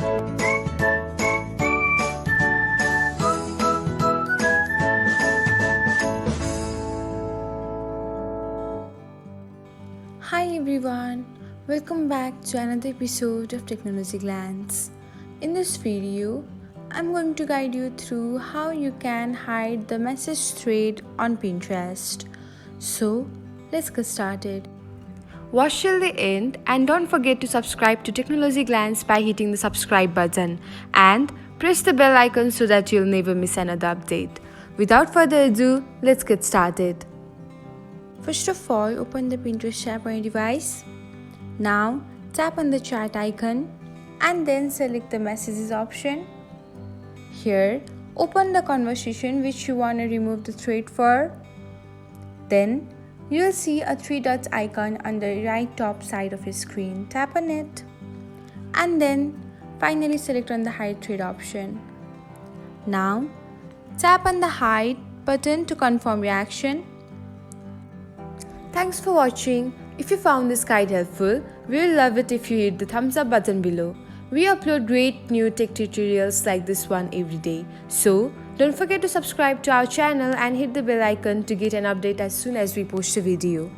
Hi everyone, welcome back to another episode of Technologyglance. In this video, I'm going to guide you through how you can hide the message thread on Pinterest. So, let's get started. Watch till the end and don't forget to subscribe to Technologyglance by hitting the subscribe button and press the bell icon so that you'll never miss another update. Without further ado, let's get started. First of all, open the Pinterest app on your device. Now, tap on the chat icon and then select the messages option. Here, open the conversation which you want to remove the thread for. Then, you will see a three dots icon on the right top side of your screen. Tap on it. And then, finally select on the hide thread option. Now, tap on the hide button to confirm your action. Thanks for watching. If you found this guide helpful, we will love it if you hit the thumbs up button below. We upload great new tech tutorials like this one every day. So, don't forget to subscribe to our channel and hit the bell icon to get an update as soon as we post a video.